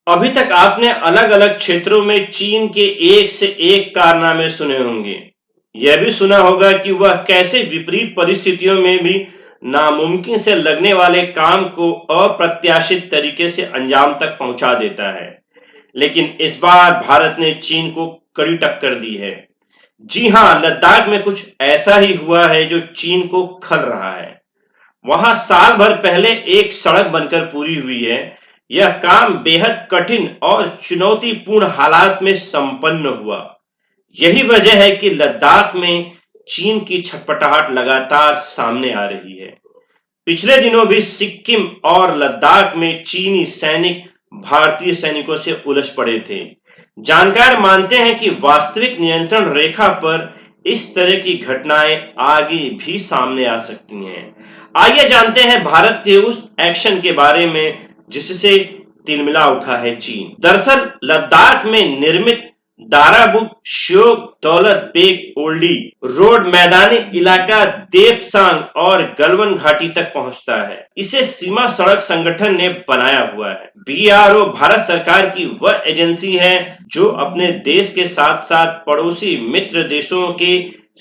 अभी तक आपने अलग अलग क्षेत्रों में चीन के एक से एक कारनामे सुने होंगे। यह भी सुना होगा कि वह कैसे विपरीत परिस्थितियों में भी नामुमकिन से लगने वाले काम को अप्रत्याशित तरीके से अंजाम तक पहुंचा देता है। लेकिन इस बार भारत ने चीन को कड़ी टक्कर दी है। जी हां, लद्दाख में कुछ ऐसा ही हुआ है जो चीन को खल रहा है। वहां साल भर पहले एक सड़क बनकर पूरी हुई है। यह काम बेहद कठिन और चुनौतीपूर्ण हालात में संपन्न हुआ। यही वजह है कि लद्दाख में चीन की छटपटाहट लगातार सामने आ रही है। पिछले दिनों भी सिक्किम और लद्दाख में चीनी सैनिक भारतीय सैनिकों से उलझ पड़े थे। जानकार मानते हैं कि वास्तविक नियंत्रण रेखा पर इस तरह की घटनाएं आगे भी सामने आ सकती हैं। आइए जानते हैं भारत के उस एक्शन के बारे में जिससे तिलमिला उठा है चीन। दरअसल लद्दाख में निर्मित दाराबुक श्योक दौलत बेग ओल्डी रोड मैदानी इलाका देपसांग और गलवान घाटी तक पहुंचता है। इसे सीमा सड़क संगठन ने बनाया हुआ है। बीआरओ भारत सरकार की वह एजेंसी है जो अपने देश के साथ साथ पड़ोसी मित्र देशों के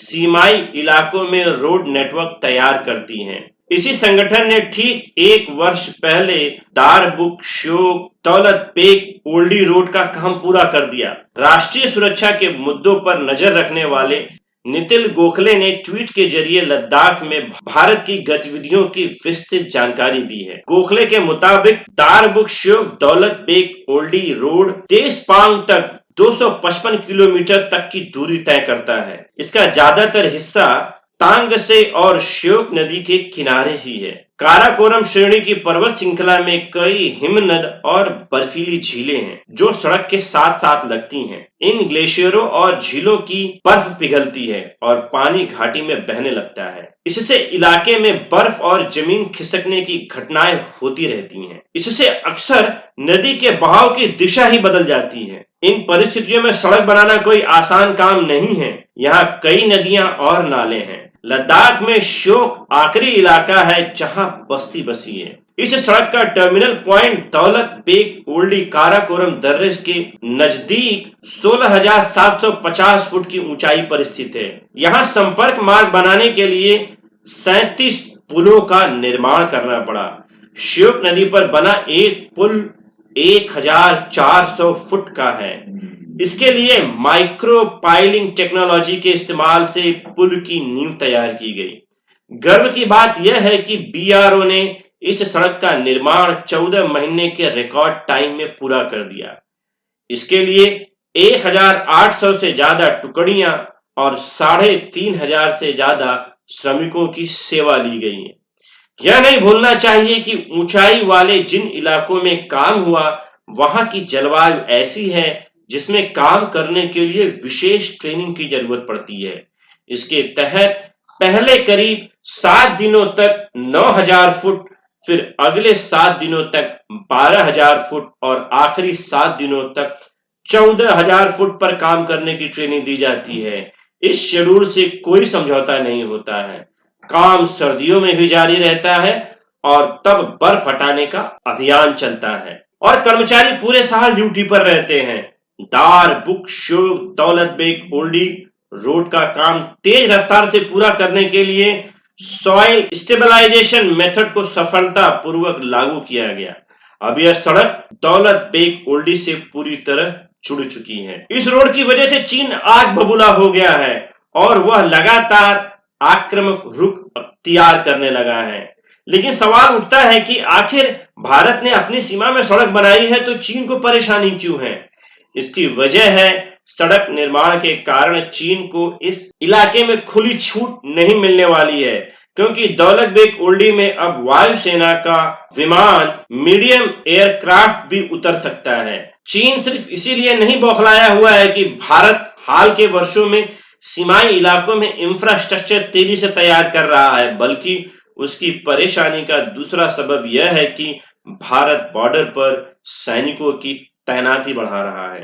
सीमाई इलाकों में रोड नेटवर्क तैयार करती है। इसी संगठन ने ठीक एक वर्ष पहले दारबुक श्योक दौलत बेग ओल्डी रोड का काम पूरा कर दिया। राष्ट्रीय सुरक्षा के मुद्दों पर नजर रखने वाले नितिन गोखले ने ट्वीट के जरिए लद्दाख में भारत की गतिविधियों की विस्तृत जानकारी दी है। गोखले के मुताबिक दारबुक श्योक दौलत बेग ओल्डी रोड देशपांग तक 255 किलोमीटर तक की दूरी तय करता है। इसका ज्यादातर हिस्सा तांग से और श्योक नदी के किनारे ही है। काराकोरम श्रेणी की पर्वत श्रृंखला में कई हिमनद और बर्फीली झीलें हैं जो सड़क के साथ साथ लगती हैं। इन ग्लेशियरों और झीलों की बर्फ पिघलती है और पानी घाटी में बहने लगता है। इससे इलाके में बर्फ और जमीन खिसकने की घटनाएं होती रहती हैं। इससे अक्सर नदी के बहाव की दिशा ही बदल जाती है। इन परिस्थितियों में सड़क बनाना कोई आसान काम नहीं है। यहाँ कई नदियां और नाले हैं। लद्दाख में श्योक आखिरी इलाका है जहां बस्ती बसी है। इस सड़क का टर्मिनल पॉइंट दौलत बेग ओल्डी काराकोरम दर्रे के नजदीक 16,750 फुट की ऊंचाई पर स्थित है। यहाँ संपर्क मार्ग बनाने के लिए 37 पुलों का निर्माण करना पड़ा। श्योक नदी पर बना एक पुल 1,400 फुट का है। इसके लिए माइक्रो पाइलिंग टेक्नोलॉजी के इस्तेमाल से पुल की नींव तैयार की गई। गर्व की बात यह है कि बीआरओ ने इस सड़क का निर्माण 14 महीने के रिकॉर्ड टाइम में पूरा कर दिया। इसके लिए 1,800 से ज्यादा टुकड़ियां और 3,500 से ज्यादा श्रमिकों की सेवा ली गई है। यह नहीं भूलना चाहिए कि ऊंचाई वाले जिन इलाकों में काम हुआ वहां की जलवायु ऐसी है जिसमें काम करने के लिए विशेष ट्रेनिंग की जरूरत पड़ती है। इसके तहत पहले करीब 7 दिनों तक 9,000 फुट, फिर अगले 7 दिनों तक 12,000 फुट और आखिरी 7 दिनों तक 14,000 फुट पर काम करने की ट्रेनिंग दी जाती है। इस शेड्यूल से कोई समझौता नहीं होता है। काम सर्दियों में भी जारी रहता है और तब बर्फ हटाने का अभियान चलता है और कर्मचारी पूरे साल ड्यूटी पर रहते हैं। दारबुक श्योक दौलत बेग ओल्डी रोड का काम तेज रफ्तार से पूरा करने के लिए सॉइल स्टेबलाइजेशन मेथड को सफलता पूर्वक लागू किया गया। अब यह सड़क दौलत बेग ओल्डी से पूरी तरह जुड़ चुकी है। इस रोड की वजह से चीन आग बबूला हो गया है और वह लगातार आक्रामक रुख अख्तियार करने लगा है। लेकिन सवाल उठता है कि आखिर भारत ने अपनी सीमा में सड़क बनाई है तो चीन को परेशानी क्यों है? इसकी वजह है सड़क निर्माण के कारण चीन को इस इलाके में खुली छूट नहीं मिलने वाली है, क्योंकि दौलत बेग ओल्डी में अब वायुसेना का विमान मीडियम एयरक्राफ्ट भी उतर सकता है। चीन सिर्फ इसीलिए नहीं बौखलाया हुआ है कि भारत हाल के वर्षों में सीमाई इलाकों में इंफ्रास्ट्रक्चर तेजी से तैयार कर रहा है, बल्कि उसकी परेशानी का दूसरा सबब यह है कि भारत बॉर्डर पर सैनिकों की तैनाती बढ़ा रहा है।